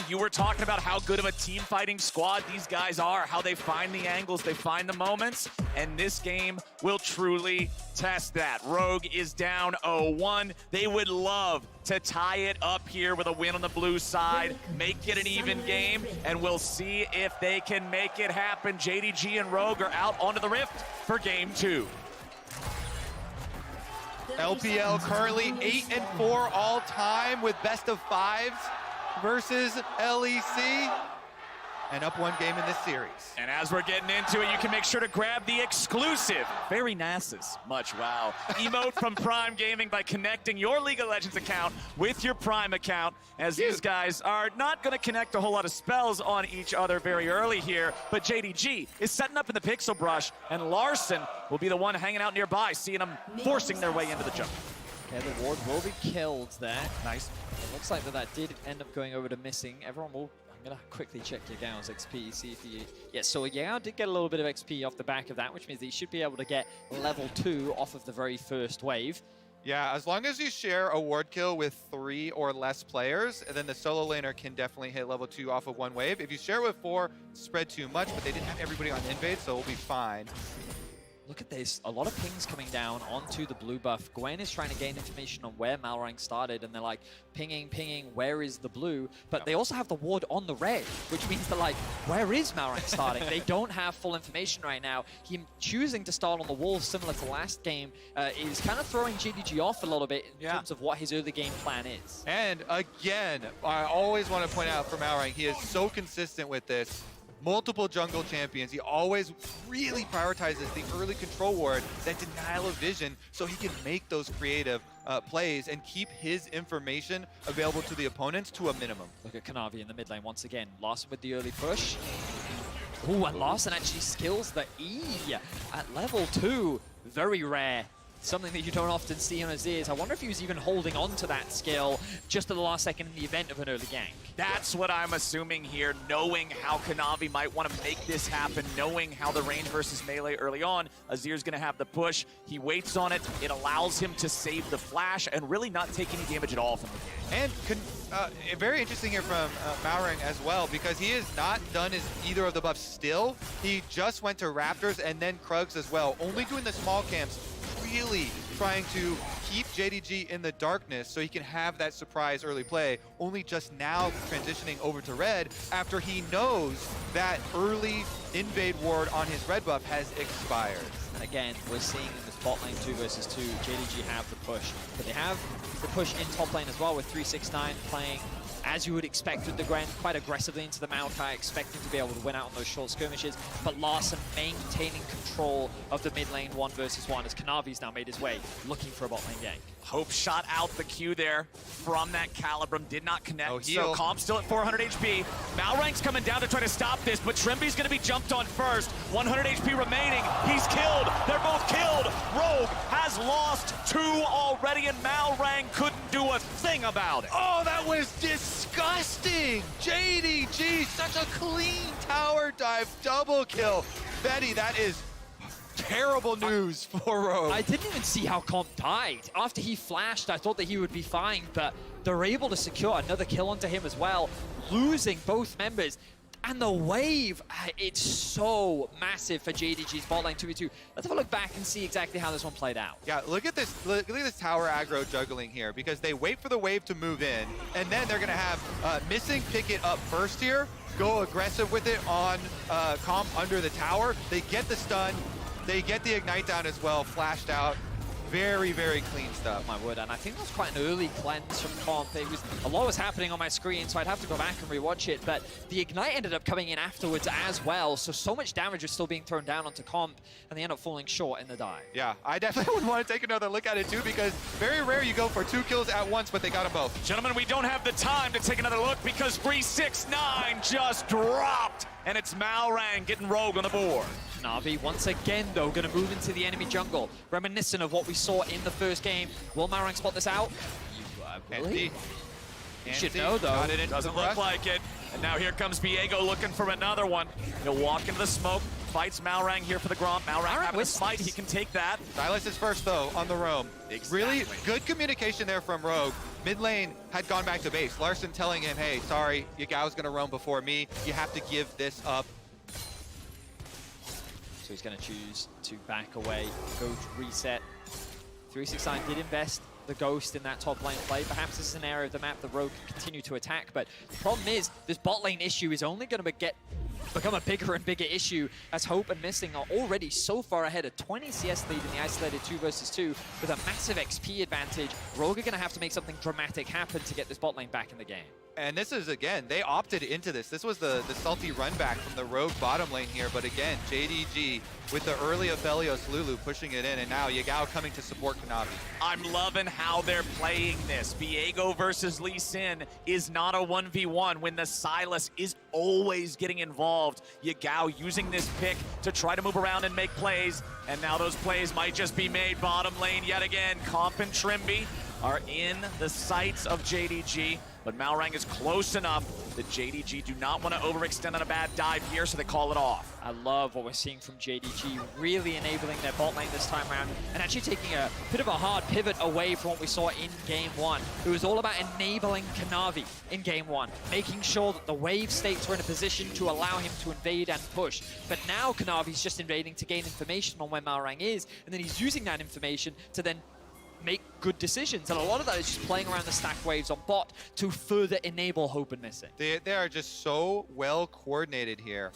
You were talking about how good of a team fighting squad these guys are, how they find the angles, they find the moments, and this game will truly test that. Rogue is down 0-1. They would love to tie it up here with a win on the blue side, make it an even game, and we'll see if they can make it happen. JDG and Rogue are out onto the Rift for game 2. LPL currently 8-4 all time with best of 5s versus LEC, and up 1 game in this series. And as we're getting into it, you can make sure to grab the exclusive, very Nasus, much wow, emote from Prime Gaming by connecting your League of Legends account with your Prime account, as these guys are not going to connect a whole lot of spells on each other very early here, but JDG is setting up in the Pixel Brush, and Larson will be the one hanging out nearby, seeing them forcing their way into the jungle. Okay, the ward will be killed there. Nice. It looks like that did end up going over to missing. Everyone will... I'm going to quickly check Yegao's XP, see if he... Yeah, so Yegao did get a little bit of XP off the back of that, which means that he should be able to get level 2 off of the very first wave. Yeah, as long as you share a ward kill with 3 or less players, and then the solo laner can definitely hit level 2 off of 1 wave. If you share with 4, spread too much, but they didn't have everybody on invade, so we'll be fine. Look at this, a lot of pings coming down onto the blue buff. Gwen is trying to gain information on where Malrang started, and they're like, pinging, where is the blue? But they also have the ward on the red, which means they're like, where is Malrang starting? They don't have full information right now. Him choosing to start on the wall, similar to last game, is kind of throwing JDG off a little bit in terms of what his early game plan is. And again, I always want to point out for Malrang, he is so consistent with this. Multiple jungle champions. He always really prioritizes the early control ward, that denial of vision, so he can make those creative plays and keep his information available to the opponents to a minimum. Look at Kanavi in the mid lane once again. Larson with the early push. Ooh, and Larson actually skills the E at level 2. Very rare. Something that you don't often see on Aziz. I wonder if he was even holding on to that skill just at the last second in the event of an early gank. That's what I'm assuming here, knowing how Kanavi might want to make this happen, knowing how the range versus melee early on. Azir's going to have the push. He waits on it. It allows him to save the flash and really not take any damage at all from the game. And very interesting here from Malrang as well, because he has not done either of the buffs still. He just went to Raptors and then Krugs as well, only doing the small camps, really trying to keep JDG in the darkness so he can have that surprise early play, only just now transitioning over to red after he knows that early invade ward on his red buff has expired. And again, we're seeing in this bot lane 2 versus 2, JDG have the push, but they have the push in top lane as well with 369 playing as you would expect with the Gwen, quite aggressively into the Maokai, expecting to be able to win out on those short skirmishes, but Larson maintaining control of the mid lane 1 versus 1 as Kanavi's now made his way, looking for a bot lane gank. Hope shot out the Q there from that Calibrum, did not connect, so heal. Calm still at 400 HP. Malrang's coming down to try to stop this, but Tremby's gonna be jumped on first. 100 HP remaining, he's killed, they're both killed. Rogue has lost 2 already, and Malrang couldn't do a thing about it. Oh, that was disgusting! JDG, such a clean tower dive double kill. Betty, that is terrible news for Rogue. I didn't even see how Comp died. After he flashed, I thought that he would be fine, but they're able to secure another kill onto him as well, losing both members. And the wave, it's so massive for JDG's bot lane 2v2. Let's have a look back and see exactly how this one played out. Yeah, look at this tower aggro juggling here, because they wait for the wave to move in, and then they're gonna have Missing pick it up first here, go aggressive with it on Comp under the tower. They get the stun, they get the ignite down as well, flashed out. Very, very clean stuff. My word, and I think that was quite an early cleanse from Comp. A lot was happening on my screen, so I'd have to go back and rewatch it, but the ignite ended up coming in afterwards as well, so much damage was still being thrown down onto Comp, and they end up falling short in the dive. Yeah, I definitely would want to take another look at it too, because very rare you go for 2 kills at once, but they got them both. Gentlemen, we don't have the time to take another look because 369 just dropped, and it's Malrang getting Rogue on the board. Navi, once again, though, going to move into the enemy jungle. Reminiscent of what we saw in the first game. Will Malrang spot this out? Really? You should know, though. Doesn't look like it. And now here comes Viego looking for another one. He'll walk into the smoke, fights Malrang here for the Gromp. Malrang having a smite, he can take that. Silas is first, though, on the roam. Exactly. Really good communication there from Rogue. mid lane had gone back to base. Larson telling him, hey, sorry, Yagao's gonna roam before me. You have to give this up. So he's going to choose to back away, go to reset. 369 did invest the Ghost in that top lane play. Perhaps this is an area of the map the Rogue can continue to attack, but the problem is this bot lane issue is only going to become a bigger and bigger issue as Hope and Missing are already so far ahead, a 20 CS lead in the isolated 2 versus 2 with a massive XP advantage. Rogue are going to have to make something dramatic happen to get this bot lane back in the game. And this is, again, they opted into this. This was the salty run back from the Rogue bottom lane here. But again, JDG with the early Aphelios Lulu pushing it in. And now Yagao coming to support Kanavi. I'm loving how they're playing this. Viego versus Lee Sin is not a 1v1 when the Silas is always getting involved. Yagao using this pick to try to move around and make plays. And now those plays might just be made bottom lane yet again. Comp and Trimby are in the sights of JDG, but Malrang is close enough that JDG do not want to overextend on a bad dive here, so they call it off. I love what we're seeing from JDG, really enabling their bot lane this time around, and actually taking a bit of a hard pivot away from what we saw in Game 1. It was all about enabling Kanavi in Game 1, making sure that the wave states were in a position to allow him to invade and push. But now Kanavi's just invading to gain information on where Malrang is, and then he's using that information to then make good decisions, and a lot of that is just playing around the stack waves on bot to further enable Hope and Missing. They are just so well coordinated here,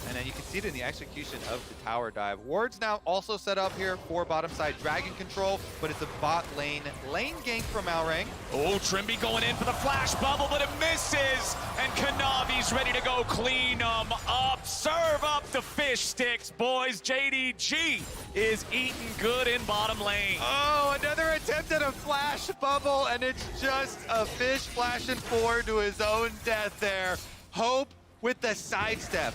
and then you can see it in the execution of the tower dive. Ward's now also set up here for bottom side dragon control, but it's a bot lane gank from Malrang. Oh, Trimby going in for the flash bubble, but it misses, and Kanavi's ready to go clean them up. Serve up the fish sticks, boys. JDG is eating good in bottom lane. Oh, another attempt at a flash bubble, and it's just a fish flashing forward to his own death there. Hope with the sidestep.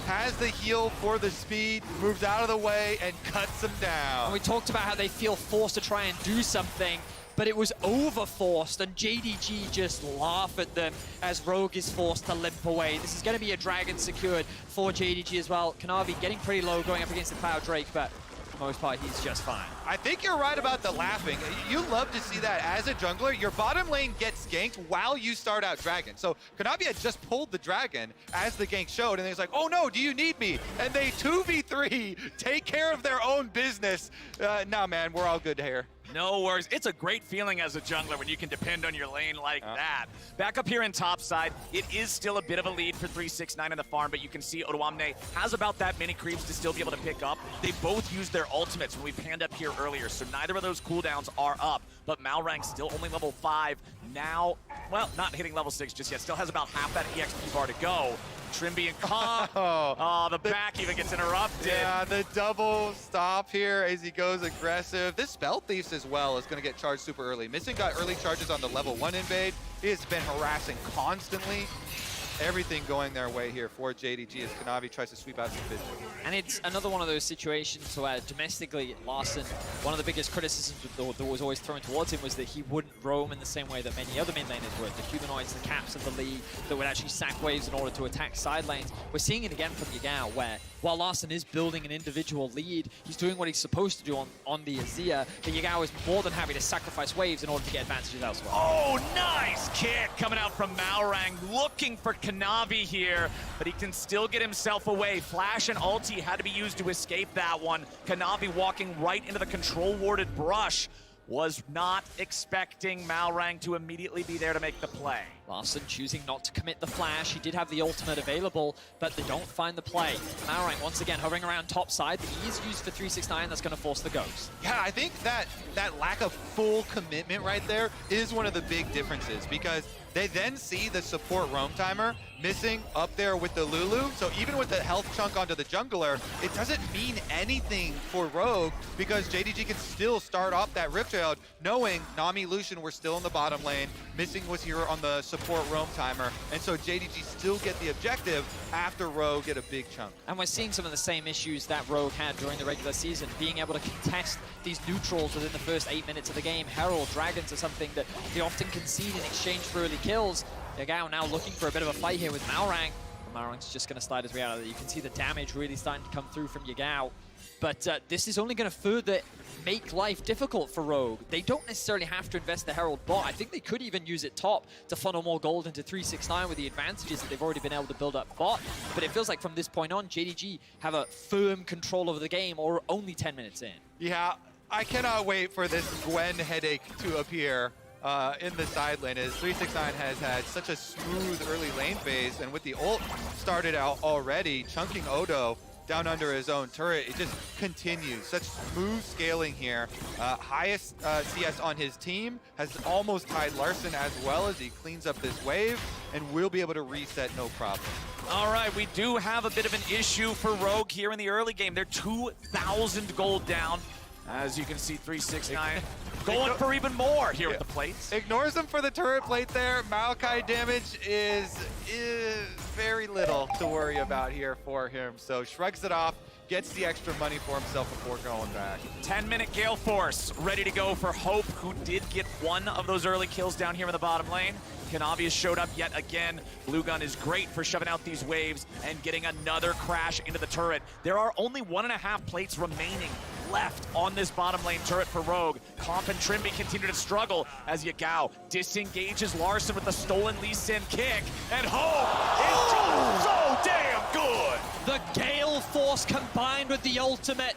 Has the heal for the speed, moves out of the way, and cuts him down. And we talked about how they feel forced to try and do something, but it was over-forced, and JDG just laugh at them as Rogue is forced to limp away. This is going to be a dragon secured for JDG as well. Kanavi getting pretty low going up against the Cloud Drake, but for the most part, he's just fine. I think you're right about the laughing. You love to see that as a jungler. Your bottom lane gets ganked while you start out dragon. So Kanavi had just pulled the dragon as the gank showed, and he's like, oh no, do you need me? And they 2v3 take care of their own business. Nah, man, we're all good here. No worries. It's a great feeling as a jungler when you can depend on your lane like that. Back up here in top side, it is still a bit of a lead for 369 in the farm, but you can see Odoamne has about that many creeps to still be able to pick up. They both used their ultimates when we panned up here earlier, so neither of those cooldowns are up, but Malrang still only level 5 now. Well, not hitting level 6 just yet. Still has about half that EXP bar to go. Trimby and Comp. Oh, the back even gets interrupted. Yeah, the double stop here as he goes aggressive. This Spell Thieves as well is going to get charged super early. Missing got early charges on the level 1 invade. He has been harassing constantly. Everything going their way here for JDG as Kanavi tries to sweep out some vision. And it's another one of those situations where domestically, Larson, one of the biggest criticisms that was always thrown towards him was that he wouldn't roam in the same way that many other mid laners would. The humanoids, the caps of the league that would actually sack waves in order to attack side lanes. We're seeing it again from Yagao, where while Larson is building an individual lead, he's doing what he's supposed to do on the Azir, but Yagao is more than happy to sacrifice waves in order to get advantages elsewhere. Oh, nice kick coming out from Malrang, looking for Kanavi here, but he can still get himself away. Flash and ulti had to be used to escape that one. Kanavi walking right into the control warded brush. Was not expecting Malrang to immediately be there to make the play. Larson choosing not to commit the flash. He did have the ultimate available, but they don't find the play. Malrang once again hovering around top side. The E is used for 369. That's going to force the Ghost. Yeah, I think that lack of full commitment right there is one of the big differences, because they then see the support roam timer missing up there with the Lulu. So even with the health chunk onto the jungler, it doesn't mean anything for Rogue, because JDG can still start off that Rift Trail knowing Nami, Lucian were still in the bottom lane. Missing was here on the support roam timer. And so JDG still get the objective after Rogue get a big chunk. And we're seeing some of the same issues that Rogue had during the regular season, being able to contest these neutrals within the first 8 minutes of the game. Herald, Dragons are something that they often concede in exchange for early kills. Yagao now looking for a bit of a fight here with Malrang. Malrang's just going to slide his way out of it. You can see the damage really starting to come through from Yagao. But this is only going to further make life difficult for Rogue. They don't necessarily have to invest the Herald bot. I think they could even use it top to funnel more gold into 369 with the advantages that they've already been able to build up bot. But it feels like from this point on, JDG have a firm control over the game, or only 10 minutes in. Yeah, I cannot wait for this Gwen headache to appear in the side lane, as 369 has had such a smooth early lane phase, and with the ult started out already, chunking Odo down under his own turret, it just continues. Such smooth scaling here. Highest CS on his team, has almost tied Larson as well as he cleans up this wave, and will be able to reset no problem. All right, we do have a bit of an issue for Rogue here in the early game. They're 2,000 gold down. As you can see, 369 going for even more here at the plates. Ignores him for the turret plate there. Maokai damage is very little to worry about here for him. So shrugs it off, gets the extra money for himself before going back. 10-minute Gale Force ready to go for Hope, who did get one of those early kills down here in the bottom lane. Kanavi has showed up yet again. Blue Gun is great for shoving out these waves and getting another crash into the turret. There are only 1.5 plates remaining left on this bottom lane turret for Rogue. Comp and Trimby continue to struggle as Yagao disengages Larson with the stolen Lee Sin kick, and Hope is just so damn good! The Gale Force combined with the ultimate.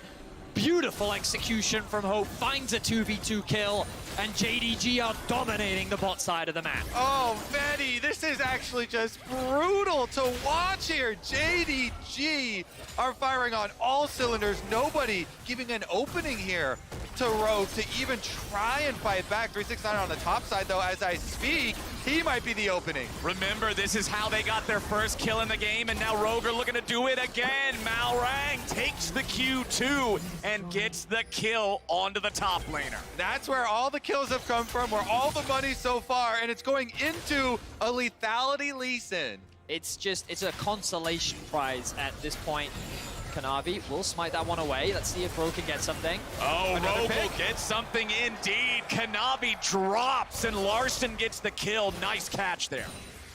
Beautiful execution from Hope, finds a 2v2 kill, and JDG are dominating the bot side of the map. Oh, Vetty, this is actually just brutal to watch here. JDG are firing on all cylinders. Nobody giving an opening here to Rogue to even try and fight back. 369 on the top side, though, as I speak, he might be the opening. Remember, this is how they got their first kill in the game, and now Rogue are looking to do it again. Malrang takes the Q2 and gets the kill onto the top laner. That's where all the kills have come from, where all the money so far, and it's going into a lethality Lee Sin. It's a consolation prize at this point. Kanavi will smite that one away. Let's see if Rogue can get something. Oh, Rogue will get something indeed. Kanavi drops and Larson gets the kill. Nice catch there.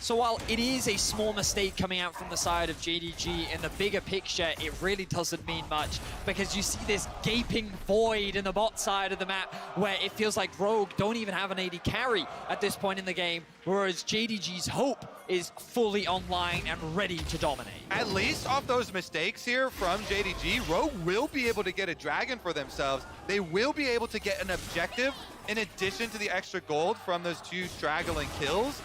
So while it is a small mistake coming out from the side of JDG, in the bigger picture, it really doesn't mean much, because you see this gaping void in the bot side of the map where it feels like Rogue don't even have an AD carry at this point in the game, whereas JDG's Hope is fully online and ready to dominate. At least off those mistakes here from JDG, Rogue will be able to get a dragon for themselves. They will be able to get an objective in addition to the extra gold from those two straggling kills.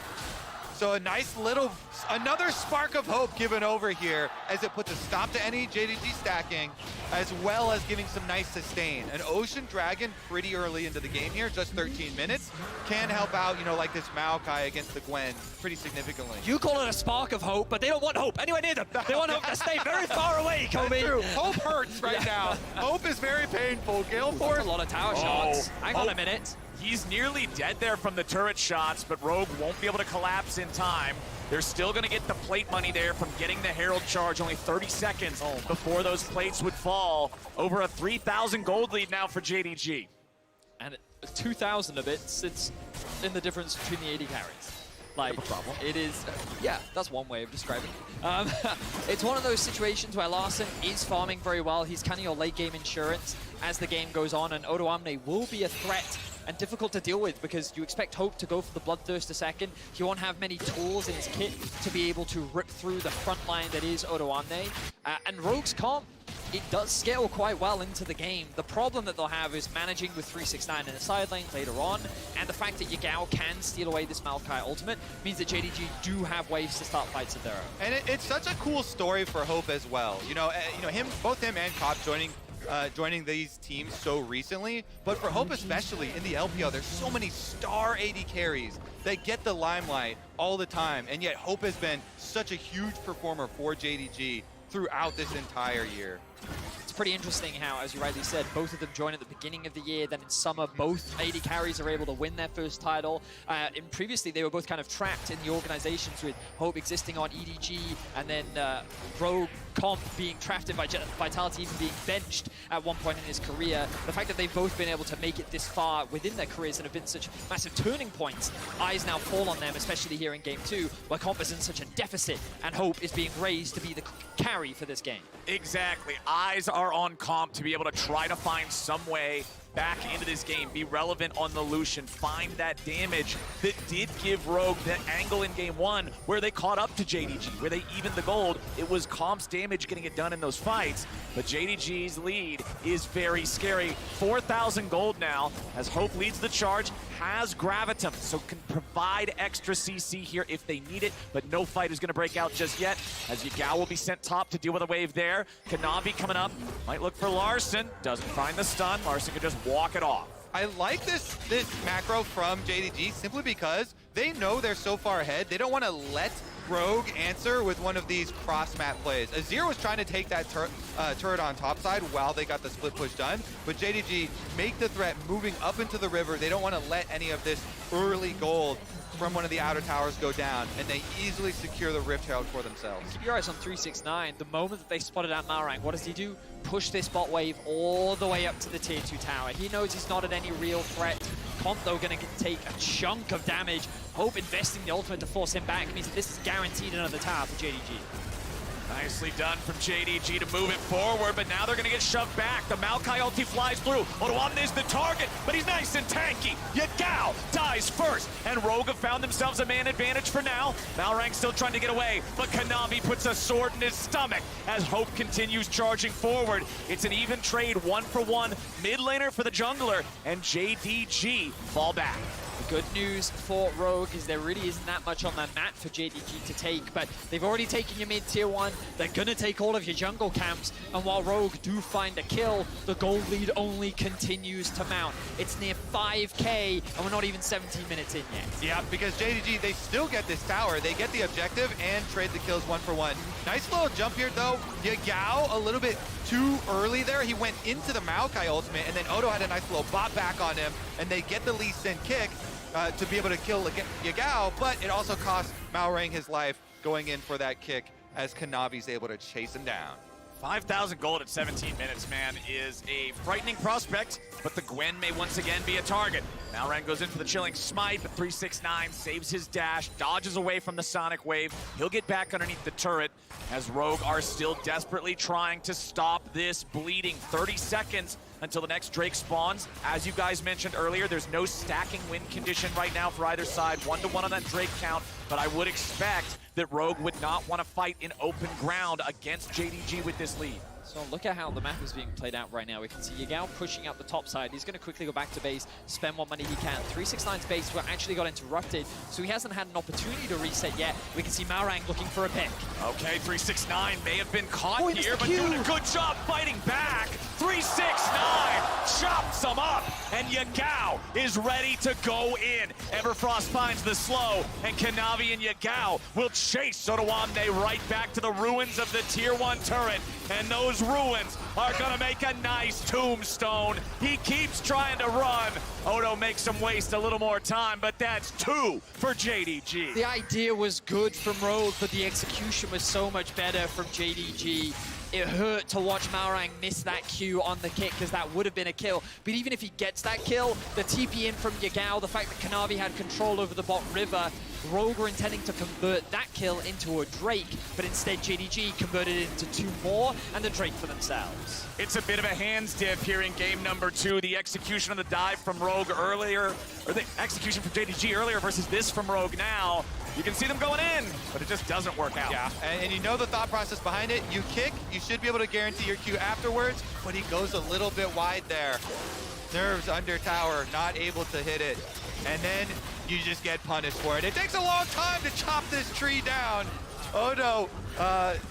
So a nice little, another spark of hope given over here as it puts a stop to any JDG stacking, as well as giving some nice sustain. An Ocean Dragon pretty early into the game here, just 13 minutes, can help out, you know, like this Maokai against the Gwen pretty significantly. You call it a spark of hope, but they don't want Hope anywhere near them. They want Hope to stay very far away, Kobe. That's true. Hope hurts right now. Hope is very painful. Gale Force. A lot of tower shots. Hang on a minute. He's nearly dead there from the turret shots, but Rogue won't be able to collapse in time. They're still going to get the plate money there from getting the Herald charge. Only 30 seconds before those plates would fall. Over a 3,000 gold lead now for JDG. And 2,000 of it sits in the difference between the AD carries. Like, it is, yeah, that's one way of describing it. It's one of those situations where Larson is farming very well. He's kind of your late game insurance as the game goes on, and Odo Amne will be a threat and difficult to deal with because you expect Hope to go for the Bloodthirst a second. He won't have many tools in his kit to be able to rip through the front line that is Odo Amne. And Rogue's comp, it does scale quite well into the game. The problem that they'll have is managing with 369 in the side lane later on, and the fact that Yagao can steal away this Maokai ultimate means that JDG do have ways to start fights of their own. And it's such a cool story for Hope as well. You know, both him and Cop joining these teams so recently, but for Hope especially in the LPL, there's so many star AD carries that get the limelight all the time, and yet Hope has been such a huge performer for JDG throughout this entire year. It's pretty interesting how, as you rightly said, both of them join at the beginning of the year, then in summer both AD carries are able to win their first title. And previously they were both kind of trapped in the organizations, with Hope existing on EDG and then Rogue Comp being trapped in Vitality, even being benched at one point in his career. The fact that they've both been able to make it this far within their careers and have been such massive turning points, eyes now fall on them, especially here in Game 2, where Comp is in such a deficit and Hope is being raised to be the carry for this game. Exactly. Eyes are are on comp to be able to try to find some way back into this game, be relevant on the Lucian, find that damage that did give Rogue that angle in game one where they caught up to JDG, where they evened the gold. It was comp's damage getting it done in those fights, but JDG's lead is very scary. 4,000 gold now as Hope leads the charge, has Gravitum, so can provide extra CC here if they need it, but no fight is going to break out just yet, as Yagao will be sent top to deal with a wave there. Kanavi coming up, might look for Larson, doesn't find the stun. Larson can just walk it off. I like this macro from JDG simply because they know they're so far ahead. They don't want to let Rogue answer with one of these cross-map plays. Azir was trying to take that turret on top side while they got the split push done, but JDG make the threat moving up into the river. They don't want to let any of this early gold from one of the outer towers go down, and they easily secure the Rift Herald for themselves. Keep your eyes on 369. The moment that they spotted out Malrang, what does he do? Push this bot wave all the way up to the tier 2 tower. He knows he's not at any real threat. Comp, though, going to take a chunk of damage. Hope investing the ultimate to force him back means this is guaranteed another tower for JDG. Nicely done from JDG to move it forward, but now they're going to get shoved back. The Maokai ulti flies through. Odoamne is the target, but he's nice and tanky. Yagao dies first, and Rogue have found themselves a man advantage for now. Malrang still trying to get away, but Kanavi puts a sword in his stomach as Hope continues charging forward. It's an even trade, 1-for-1 mid laner for the jungler, and JDG fall back. The good news for Rogue is there really isn't that much on the mat for JDG to take, but they've already taken your mid tier 1. They're going to take all of your jungle camps, and while Rogue do find a kill, the gold lead only continues to mount. It's near 5k, and we're not even 17 minutes in yet. Yeah, because JDG, they still get this tower. They get the objective and trade the kills 1-for-1. Nice little jump here, though. Yagao a little bit too early there. He went into the Maokai ultimate, and then Odo had a nice little bot back on him, and they get the Lee Sin kick to be able to kill Yagao, but it also cost Malrang his life going in for that kick as Kanavi's able to chase him down. 5,000 gold at 17 minutes, man, is a frightening prospect, but the Gwen may once again be a target. Malrang goes in for the chilling smite, but 369 saves his dash, dodges away from the sonic wave. He'll get back underneath the turret as Rogue are still desperately trying to stop this bleeding. 30 seconds until the next Drake spawns. As you guys mentioned earlier, there's no stacking win condition right now for either side. 1-to-1 on that Drake count, but I would expect that Rogue would not want to fight in open ground against JDG with this lead. So look at how the map is being played out right now. We can see Yagao pushing up the top side. He's going to quickly go back to base, spend what money he can. 369's base actually got interrupted, so he hasn't had an opportunity to reset yet. We can see Malrang looking for a pick. Okay, 369 may have been caught here, but doing a good job fighting back. 369 chops him up, and Yagao is ready to go in. Everfrost finds the slow, and Kanavi and Yagao will chase Odoamne right back to the ruins of the Tier 1 turret, and those ruins are gonna make a nice tombstone. He keeps trying to run. Odo makes him waste a little more time, but that's 2 for JDG. The idea was good from Rogue, but the execution was so much better from JDG. It hurt to watch Malrang miss that Q on the kick, because that would have been a kill. But even if he gets that kill, the TP in from Yagao, the fact that Kanavi had control over the bot river, Rogue were intending to convert that kill into a Drake, but instead JDG converted it into 2 more and the Drake for themselves. It's a bit of a hands dip here in game number 2. The execution of the dive from Rogue earlier, or the execution from JDG earlier versus this from Rogue now. You can see them going in, but it just doesn't work out. Yeah, and you know the thought process behind it. You kick, you should be able to guarantee your Q afterwards, but he goes a little bit wide there. Nerves under tower, not able to hit it. And then you just get punished for it. It takes a long time to chop this tree down. Odo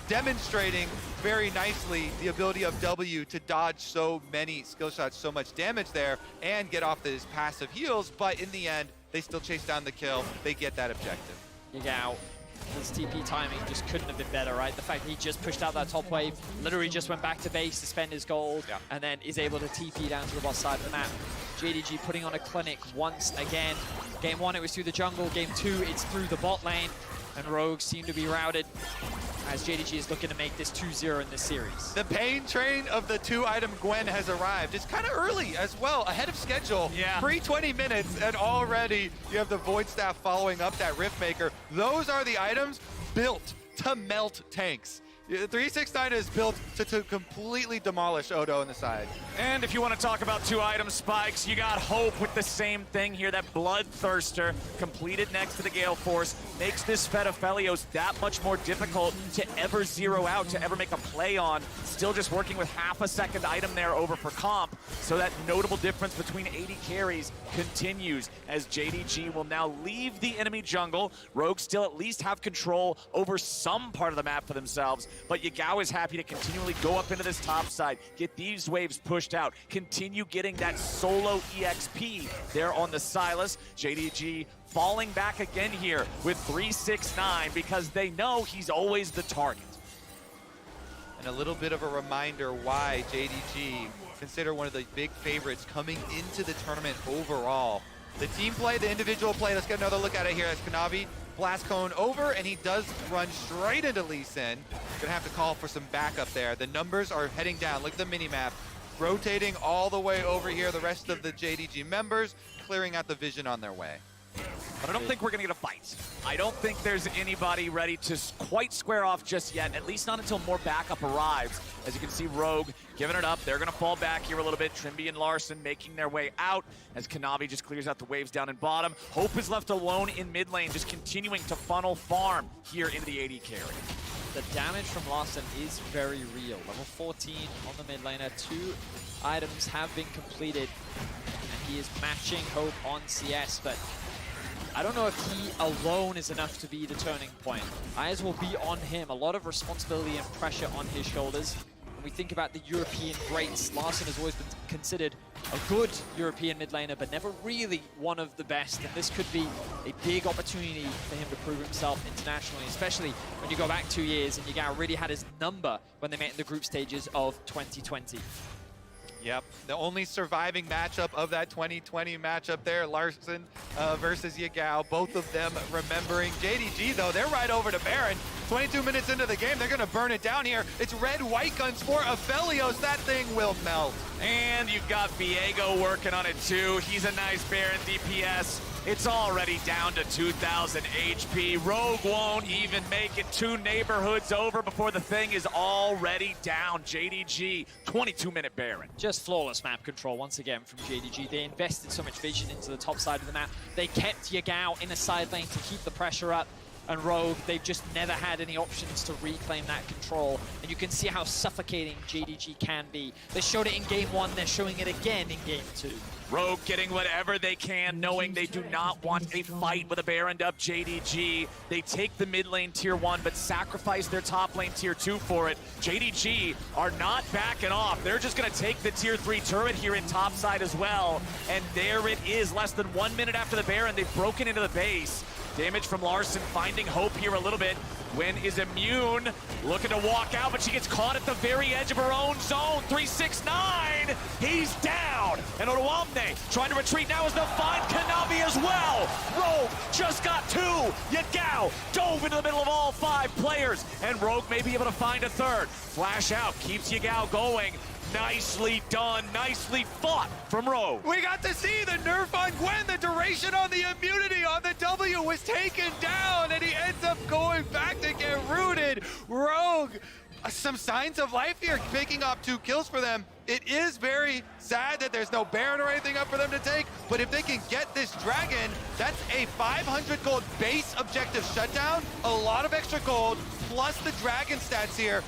demonstrating very nicely the ability of W to dodge so many skill shots, so much damage there, and get off his passive heals, but in the end, they still chase down the kill. They get that objective. Yagao, his TP timing just couldn't have been better, right? The fact that he just pushed out that top wave, literally just went back to base to spend his gold, and then is able to TP down to the boss side of the map. JDG putting on a clinic once again. Game 1, it was through the jungle. Game 2, it's through the bot lane, and Rogue seem to be routed as JDG is looking to make this 2-0 in this series. The pain train of the 2-item Gwen has arrived. It's kind of early as well, ahead of schedule. Yeah. Pre-20 minutes, and already you have the Void Staff following up that Riftmaker. Those are the items built to melt tanks. 369 is built to completely demolish Odo in the side. And if you want to talk about 2 item spikes, you got Hope with the same thing here. That Bloodthirster completed next to the Gale Force makes this Fed of Felios that much more difficult to ever zero out, to ever make a play on. Still just working with half a second item there over for comp. So that notable difference between 80 carries continues as JDG will now leave the enemy jungle. Rogue still at least have control over some part of the map for themselves. But Yagao is happy to continually go up into this top side, get these waves pushed out, continue getting that solo EXP there on the Silas. JDG falling back again here with 369 because they know he's always the target. And a little bit of a reminder why JDG consider one of the big favorites coming into the tournament overall. The team play, the individual play, let's get another look at it here as Kanavi blast cone over, and he does run straight into Lee Sin. Gonna have to call for some backup there. The numbers are heading down. Look at the mini-map. Rotating all the way over here, the rest of the JDG members clearing out the vision on their way. But I don't think we're going to get a fight. I don't think there's anybody ready to quite square off just yet, at least not until more backup arrives. As you can see, Rogue giving it up. They're going to fall back here a little bit. Trimby and Larson making their way out as Kanavi just clears out the waves down in bottom. Hope is left alone in mid lane, just continuing to funnel farm here into the AD carry. The damage from Larson is very real. Level 14 on the mid laner. 2 items have been completed, and he is matching Hope on CS, but I don't know if he alone is enough to be the turning point. Eyes will be on him. A lot of responsibility and pressure on his shoulders. When we think about the European greats, Larson has always been considered a good European mid laner, but never really one of the best. And this could be a big opportunity for him to prove himself internationally, especially when you go back 2 years and Yagao really had his number when they met in the group stages of 2020. Yep, the only surviving matchup of that 2020 matchup there, Larson versus Yagao, both of them remembering. JDG, though, they're right over to Baron. 22 minutes into the game, they're going to burn it down here. It's red-white guns for Aphelios. That thing will melt. And you've got Viego working on it, too. He's a nice Baron DPS. It's already down to 2,000 HP. Rogue won't even make it 2 neighborhoods over before the thing is already down. JDG, 22-minute Baron. Just flawless map control once again from JDG. They invested so much vision into the top side of the map. They kept Yagao in the side lane to keep the pressure up. And Rogue, they've just never had any options to reclaim that control. And you can see how suffocating JDG can be. They showed it in Game 1, they're showing it again in Game 2. Rogue getting whatever they can, knowing they do not want a fight with a Baroned up JDG. They take the mid lane tier 1, but sacrifice their top lane tier 2 for it. JDG are not backing off. They're just going to take the tier 3 turret here in top side as well. And there it is, less than 1 minute after the Baron. They've broken into the base. Damage from Larson, finding Hope here a little bit. Gwen is immune, looking to walk out, but she gets caught at the very edge of her own zone. 369, he's down. And Odoamne trying to retreat now as they'll find Kanavi as well. Rogue just got 2. Yagao dove into the middle of all 5 players, and Rogue may be able to find a third. Flash out, keeps Yagao going. Nicely done, nicely fought from Rogue. We got to see the nerf on Gwen. The duration on the immunity on the W was taken down, and he ends up going back to get rooted. Rogue, some signs of life here, picking up 2 kills for them. It is very sad that there's no Baron or anything up for them to take, but if they can get this Dragon, that's a 500 gold base objective shutdown, a lot of extra gold, plus the Dragon stats here.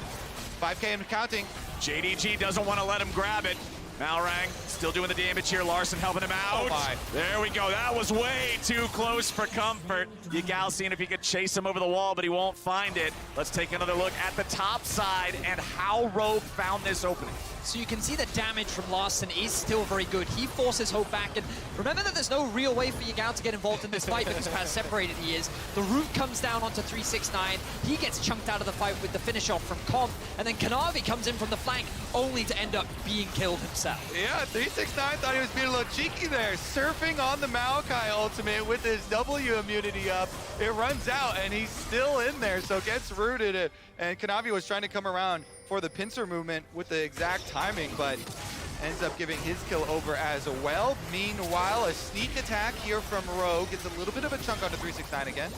5K and counting. JDG doesn't want to let him grab it. Malrang still doing the damage here. Larson helping him out. Oh my. There we go. That was way too close for comfort. Yagao seeing if he could chase him over the wall, but he won't find it. Let's take another look at the top side and how Rogue found this opening. So you can see the damage from Larson is still very good. He forces Hope back, and remember that there's no real way for Yagao to get involved in this fight because of how separated he is. The root comes down onto 369. He gets chunked out of the fight with the finish off from Comp, and then Kanavi comes in from the flank only to end up being killed himself. Yeah, 369 thought he was being a little cheeky there. Surfing on the Maokai ultimate with his W immunity up. It runs out, and he's still in there, so gets rooted. And Kanavi was trying to come around for the pincer movement with the exact timing, but ends up giving his kill over as well. Meanwhile, a sneak attack here from Rogue gets a little bit of a chunk onto 369 again.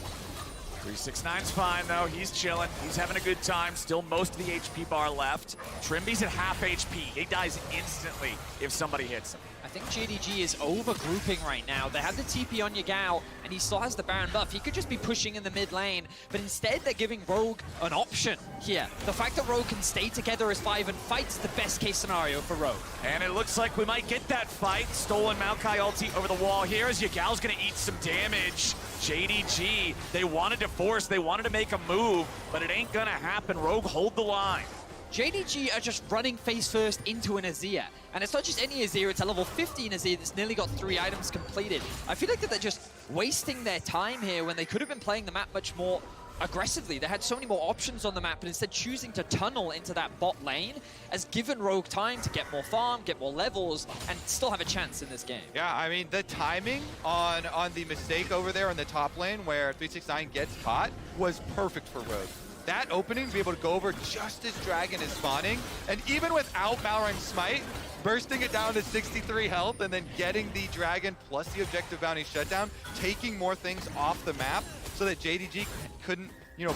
369's fine though, he's chilling, he's having a good time, still most of the HP bar left. Trimby's at half HP, he dies instantly if somebody hits him. I think JDG is over-grouping right now. They have the TP on Yagao, and he still has the Baron buff. He could just be pushing in the mid lane, but instead they're giving Rogue an option here. The fact that Rogue can stay together as 5 and fight's the best case scenario for Rogue. And it looks like we might get that fight. Stolen Maokai ulti over the wall here as Yagao's gonna eat some damage. JDG, they wanted to force, they wanted to make a move, but it ain't gonna happen. Rogue hold the line. JDG are just running face first into an Azir. And it's not just any Azir, it's a level 15 Azir that's nearly got 3 items completed. I feel like that they're just wasting their time here when they could have been playing the map much more aggressively. They had so many more options on the map, but instead choosing to tunnel into that bot lane has given Rogue time to get more farm, get more levels, and still have a chance in this game. Yeah, I mean, the timing on the mistake over there in the top lane where 369 gets caught was perfect for Rogue. That opening to be able to go over just as Dragon is spawning, and even without Malrang's Smite, bursting it down to 63 health and then getting the Dragon plus the objective bounty shutdown, taking more things off the map so that JDG couldn't,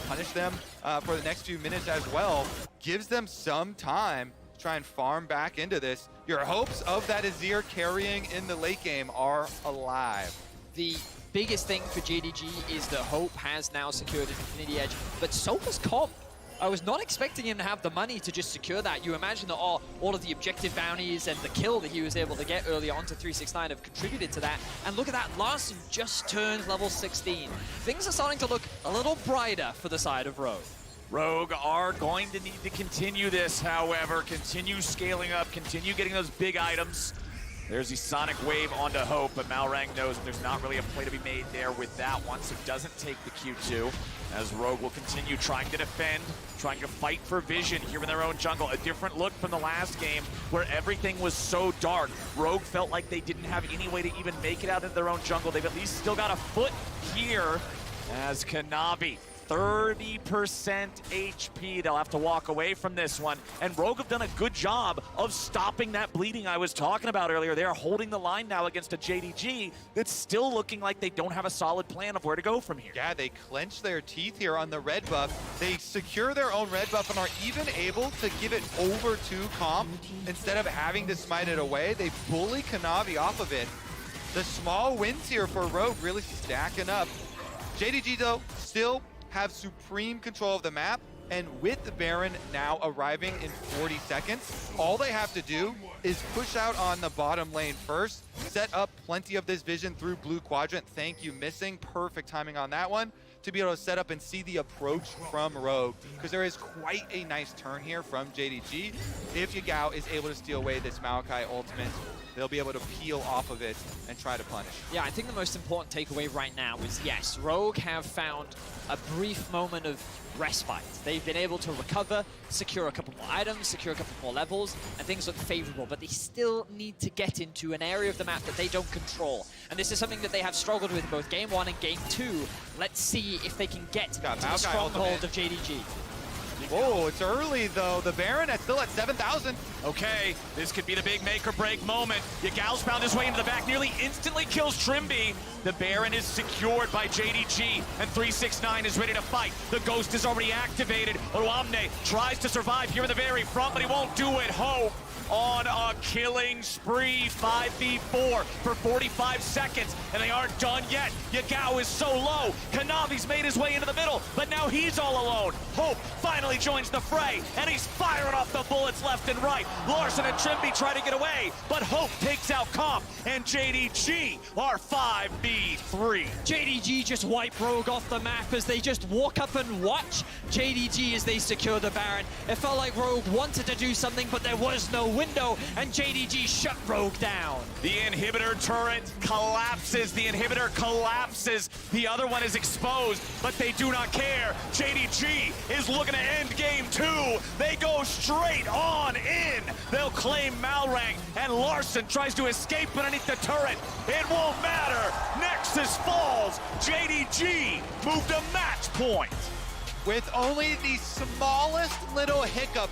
punish them for the next few minutes as well, gives them some time to try and farm back into this. Your hopes of that Azir carrying in the late game are alive. The biggest thing for JDG is that Hope has now secured an Infinity Edge, but so has Comp. I was not expecting him to have the money to just secure that. You imagine that all of the objective bounties and the kill that he was able to get early on to 369 have contributed to that. And look at that, Larson just turned level 16. Things are starting to look a little brighter for the side of Rogue. Rogue are going to need to continue this, however, continue scaling up, continue getting those big items. There's the Sonic Wave onto Hope, but Malrang knows that there's not really a play to be made there with that one, so doesn't take the Q2, as Rogue will continue trying to defend, trying to fight for vision here in their own jungle. A different look from the last game, where everything was so dark. Rogue felt like they didn't have any way to even make it out into their own jungle. They've at least still got a foot here, as Kanavi, 30% HP. They'll have to walk away from this one. And Rogue have done a good job of stopping that bleeding I was talking about earlier. They are holding the line now against a JDG that's still looking like they don't have a solid plan of where to go from here. Yeah, they clench their teeth here on the red buff. They secure their own red buff and are even able to give it over to Comp. Instead of having to smite it away, they bully Kanavi off of it. The small wins here for Rogue really stacking up. JDG, though, still have supreme control of the map, and with the Baron now arriving in 40 seconds, all they have to do is push out on the bottom lane first, set up plenty of this vision through blue quadrant. Thank you, missing. Perfect timing on that one to be able to set up and see the approach from Rogue, because there is quite a nice turn here from JDG. If Yagao is able to steal away this Maokai ultimate, they'll be able to peel off of it and try to punish. Yeah, I think the most important takeaway right now is, yes, Rogue have found a brief moment of respite. They've been able to recover, secure a couple more items, secure a couple more levels, and things look favorable, but they still need to get into an area of the map that they don't control. And this is something that they have struggled with both Game 1 and Game 2. Let's see if they can get to the stronghold of JDG. Whoa, it's early though. The Baron is still at 7,000. Okay, this could be the big make or break moment. Yagao's found his way into the back, nearly instantly kills Trimby. The Baron is secured by JDG, and 369 is ready to fight. The Ghost is already activated. Oruamne tries to survive here in the very front, but he won't do it. Hope on a killing spree, 5v4 for 45 seconds, and they aren't done yet. Yagao is so low. Kanavi's made his way into the middle, but now he's all alone. Hope finally joins the fray, and he's firing off the bullets left and right. Larson and Trimby try to get away, but Hope takes out Comp, and JDG are 5v3. JDG just wipe Rogue off the map as they just walk up and watch JDG as they secure the Baron. It felt like Rogue wanted to do something, but there was no window, and JDG shut Rogue down. The inhibitor turret collapses. The inhibitor collapses. The other one is exposed, but they do not care. JDG is looking to end game 2. They go straight on in. They'll claim Malrang, and Larson tries to escape underneath the turret. It won't matter. Nexus falls. JDG moved to match point. With only the smallest little hiccup